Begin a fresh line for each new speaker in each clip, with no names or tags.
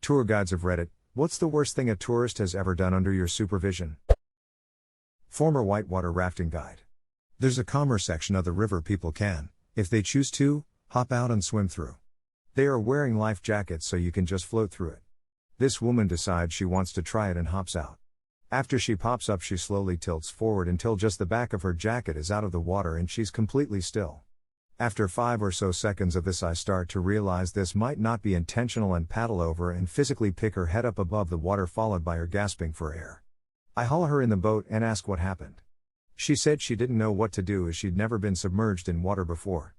Tour guides of Reddit, what's the worst thing a tourist has ever done under your supervision? Former whitewater rafting guide. There's a calmer section of the river people can, if they choose to, hop out and swim through. They are wearing life jackets so you can just float through it. This woman decides she wants to try it and hops out. After she pops up, she slowly tilts forward until just the back of her jacket is out of the water and she's completely still. After 5 or so seconds of this, I start to realize this might not be intentional and paddle over and physically pick her head up above the water, followed by her gasping for air. I haul her in the boat and ask what happened. She said she didn't know what to do as she'd never been submerged in water before.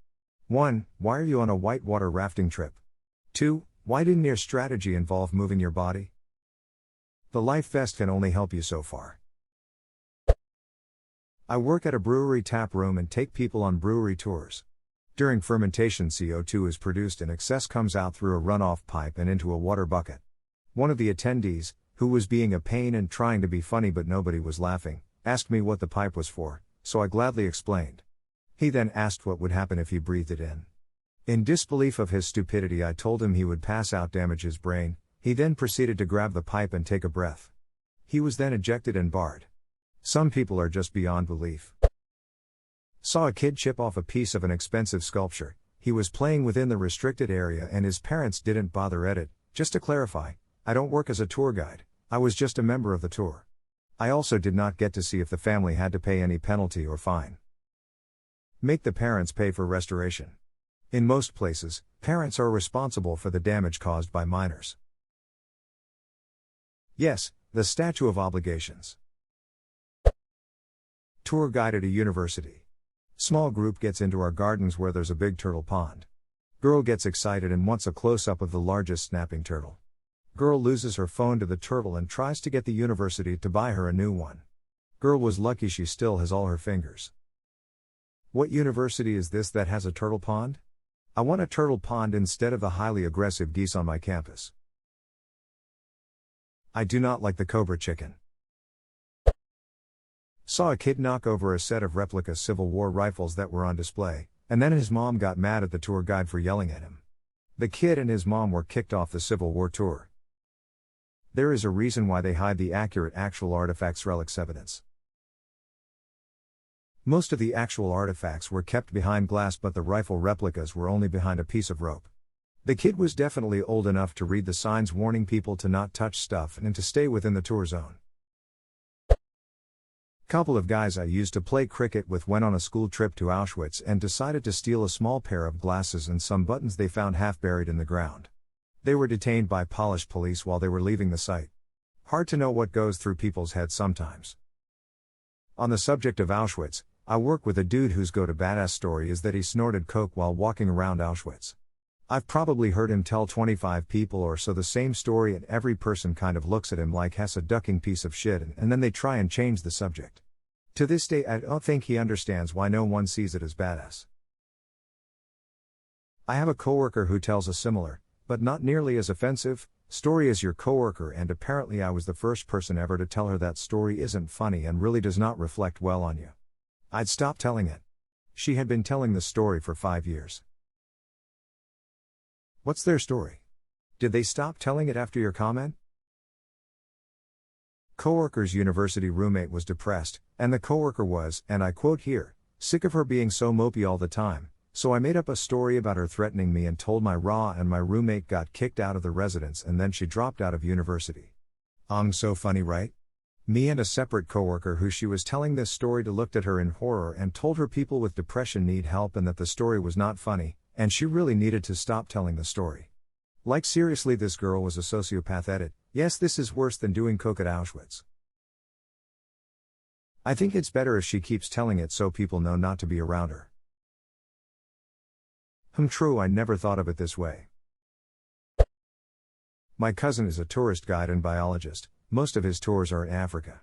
1. Why are you on a whitewater rafting trip? 2. Why didn't your strategy involve moving your body? The life vest can only help you so far. I work at a brewery tap room and take people on brewery tours. During fermentation, CO2 is produced and excess comes out through a runoff pipe and into a water bucket. One of the attendees, who was being a pain and trying to be funny but nobody was laughing, asked me what the pipe was for, so I gladly explained. He then asked what would happen if he breathed it in. In disbelief of his stupidity, I told him he would pass out, damage his brain. He then proceeded to grab the pipe and take a breath. He was then ejected and barred. Some people are just beyond belief. Saw a kid chip off a piece of an expensive sculpture. He was playing within the restricted area and his parents didn't bother edit. Just to clarify, I don't work as a tour guide, I was just a member of the tour. I also did not get to see if the family had to pay any penalty or fine. Make the parents pay for restoration. In most places, parents are responsible for the damage caused by minors. Yes, the statute of obligations. Tour guide at a university. Small group gets into our gardens where there's a big turtle pond. Girl gets excited and wants a close-up of the largest snapping turtle. Girl loses her phone to the turtle and tries to get the university to buy her a new one. Girl was lucky she still has all her fingers. What university is this that has a turtle pond? I want a turtle pond instead of the highly aggressive geese on my campus. I do not like the cobra chicken. Saw a kid knock over a set of replica Civil War rifles that were on display, and then his mom got mad at the tour guide for yelling at him. The kid and his mom were kicked off the Civil War tour. There is a reason why they hide the accurate actual artifacts relics evidence. Most of the actual artifacts were kept behind glass, but the rifle replicas were only behind a piece of rope. The kid was definitely old enough to read the signs warning people to not touch stuff and to stay within the tour zone. Couple of guys I used to play cricket with went on a school trip to Auschwitz and decided to steal a small pair of glasses and some buttons they found half buried in the ground. They were detained by Polish police while they were leaving the site. Hard to know what goes through people's heads sometimes. On the subject of Auschwitz, I work with a dude whose go-to badass story is that he snorted coke while walking around Auschwitz. I've probably heard him tell 25 people or so the same story, and every person kind of looks at him like he's a ducking piece of shit, and then they try and change the subject. To this day, I don't think he understands why no one sees it as badass. I have a coworker who tells a similar, but not nearly as offensive, story as your coworker, and apparently I was the first person ever to tell her that story isn't funny and really does not reflect well on you. I'd stop telling it. She had been telling the story for 5 years. What's their story? Did they stop telling it after your comment? Coworker's university roommate was depressed, and the coworker was, and I quote here, sick of her being so mopey all the time, so I made up a story about her threatening me and told my raw, and my roommate got kicked out of the residence and then she dropped out of university. So funny, right? Me and a separate coworker who she was telling this story to looked at her in horror and told her people with depression need help and that the story was not funny, and she really needed to stop telling the story. Like seriously, this girl was a sociopath. Edit. Yes, this is worse than doing coke at Auschwitz. I think it's better if she keeps telling it so people know not to be around her. True, I never thought of it this way. My cousin is a tourist guide and biologist. Most of his tours are in Africa.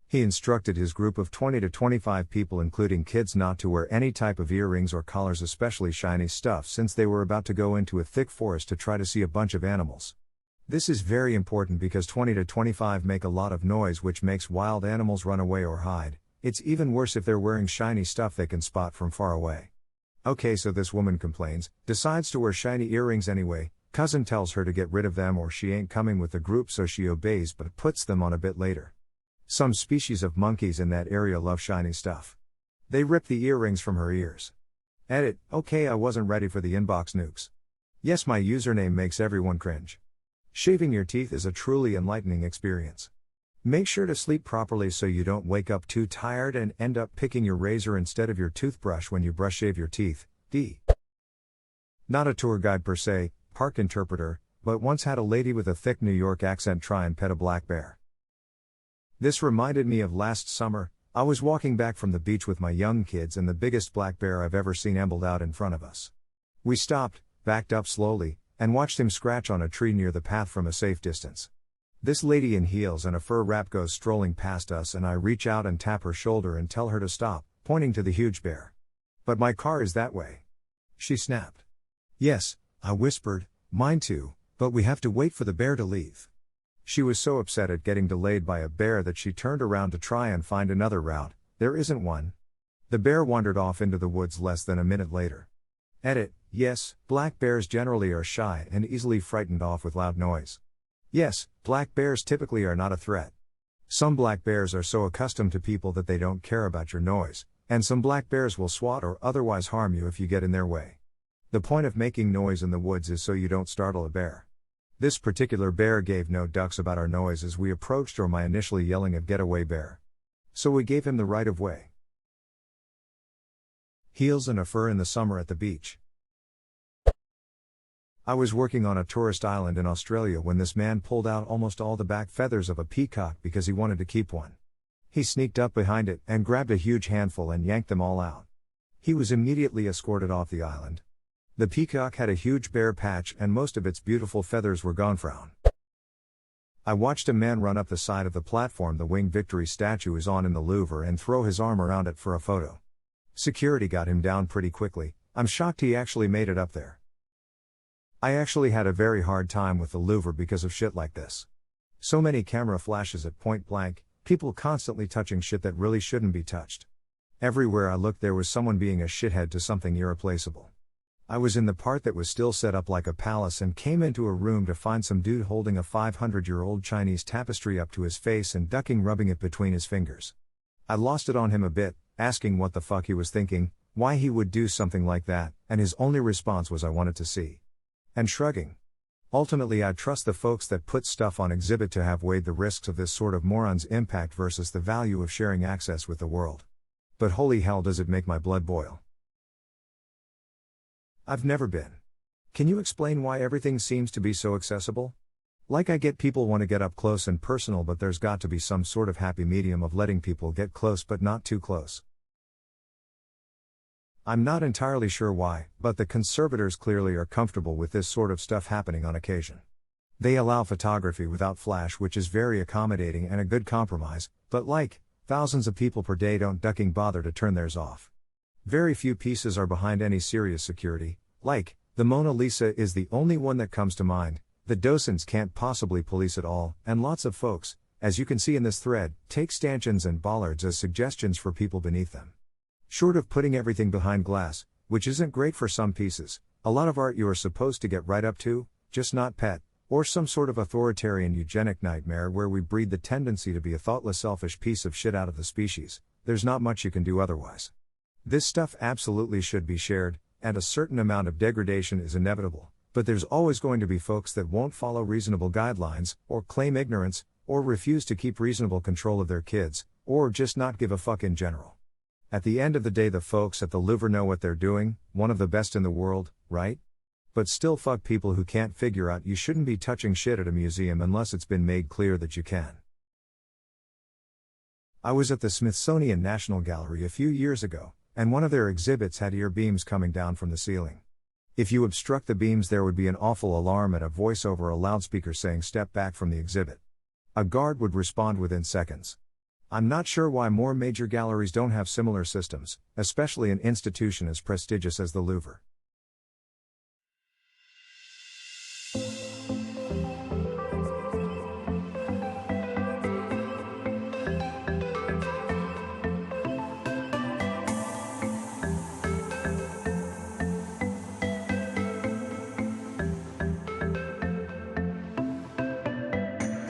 He instructed his group of 20 to 25 people, including kids, not to wear any type of earrings or collars, especially shiny stuff, since they were about to go into a thick forest to try to see a bunch of animals. This is very important because 20 to 25 make a lot of noise, which makes wild animals run away or hide. It's even worse if they're wearing shiny stuff they can spot from far away. Okay, so this woman complains, decides to wear shiny earrings anyway, Cousin tells her to get rid of them or she ain't coming with the group, so she obeys but puts them on a bit later. Some species of monkeys in that area love shiny stuff. They rip the earrings from her ears. Edit, okay, I wasn't ready for the inbox nukes. Yes, my username makes everyone cringe. Shaving your teeth is a truly enlightening experience. Make sure to sleep properly so you don't wake up too tired and end up picking your razor instead of your toothbrush when you shave your teeth. D. Not a tour guide per se, park interpreter, but once had a lady with a thick New York accent try and pet a black bear. This reminded me of last summer. I was walking back from the beach with my young kids and the biggest black bear I've ever seen ambled out in front of us. We stopped, backed up slowly, and watched him scratch on a tree near the path from a safe distance. This lady in heels and a fur wrap goes strolling past us and I reach out and tap her shoulder and tell her to stop, pointing to the huge bear. But my car is that way. She snapped. Yes, I whispered, mine too, but we have to wait for the bear to leave. She was so upset at getting delayed by a bear that she turned around to try and find another route. There isn't one. The bear wandered off into the woods less than a minute later. Edit, yes, black bears generally are shy and easily frightened off with loud noise. Yes, black bears typically are not a threat. Some black bears are so accustomed to people that they don't care about your noise, and some black bears will swat or otherwise harm you if you get in their way. The point of making noise in the woods is so you don't startle a bear. This particular bear gave no ducks about our noise as we approached or my initially yelling of "Get away, bear." So we gave him the right of way. Heels and a fur in the summer at the beach. I was working on a tourist island in Australia when this man pulled out almost all the back feathers of a peacock because he wanted to keep one. He sneaked up behind it and grabbed a huge handful and yanked them all out. He was immediately escorted off the island. The peacock had a huge bare patch and most of its beautiful feathers were gone. I watched a man run up the side of the platform the Winged Victory statue is on in the Louvre and throw his arm around it for a photo. Security got him down pretty quickly. I'm shocked he actually made it up there. I actually had a very hard time with the Louvre because of shit like this. So many camera flashes at point blank, people constantly touching shit that really shouldn't be touched. Everywhere I looked there was someone being a shithead to something irreplaceable. I was in the part that was still set up like a palace and came into a room to find some dude holding a 500-year-old Chinese tapestry up to his face and rubbing it between his fingers. I lost it on him a bit, asking what the fuck he was thinking, why he would do something like that, and his only response was "I wanted to see." And shrugging. Ultimately I'd trust the folks that put stuff on exhibit to have weighed the risks of this sort of moron's impact versus the value of sharing access with the world. But holy hell does it make my blood boil. I've never been. Can you explain why everything seems to be so accessible? Like I get people want to get up close and personal, but there's got to be some sort of happy medium of letting people get close but not too close. I'm not entirely sure why, but the conservators clearly are comfortable with this sort of stuff happening on occasion. They allow photography without flash, which is very accommodating and a good compromise, but thousands of people per day don't bother to turn theirs off. Very few pieces are behind any serious security, the Mona Lisa is the only one that comes to mind. The docents can't possibly police it all, and lots of folks, as you can see in this thread, take stanchions and bollards as suggestions for people beneath them. Short of putting everything behind glass, which isn't great for some pieces, a lot of art you are supposed to get right up to, just not pet, or some sort of authoritarian eugenic nightmare where we breed the tendency to be a thoughtless selfish piece of shit out of the species. There's not much you can do otherwise. This stuff absolutely should be shared, and a certain amount of degradation is inevitable, but there's always going to be folks that won't follow reasonable guidelines, or claim ignorance, or refuse to keep reasonable control of their kids, or just not give a fuck in general. At the end of the day, the folks at the Louvre know what they're doing, one of the best in the world, right? But still fuck people who can't figure out you shouldn't be touching shit at a museum unless it's been made clear that you can. I was at the Smithsonian National Gallery a few years ago, and one of their exhibits had ear beams coming down from the ceiling. If you obstruct the beams, there would be an awful alarm and a voice over a loudspeaker saying "Step back from the exhibit." A guard would respond within seconds. I'm not sure why more major galleries don't have similar systems, especially an institution as prestigious as the Louvre.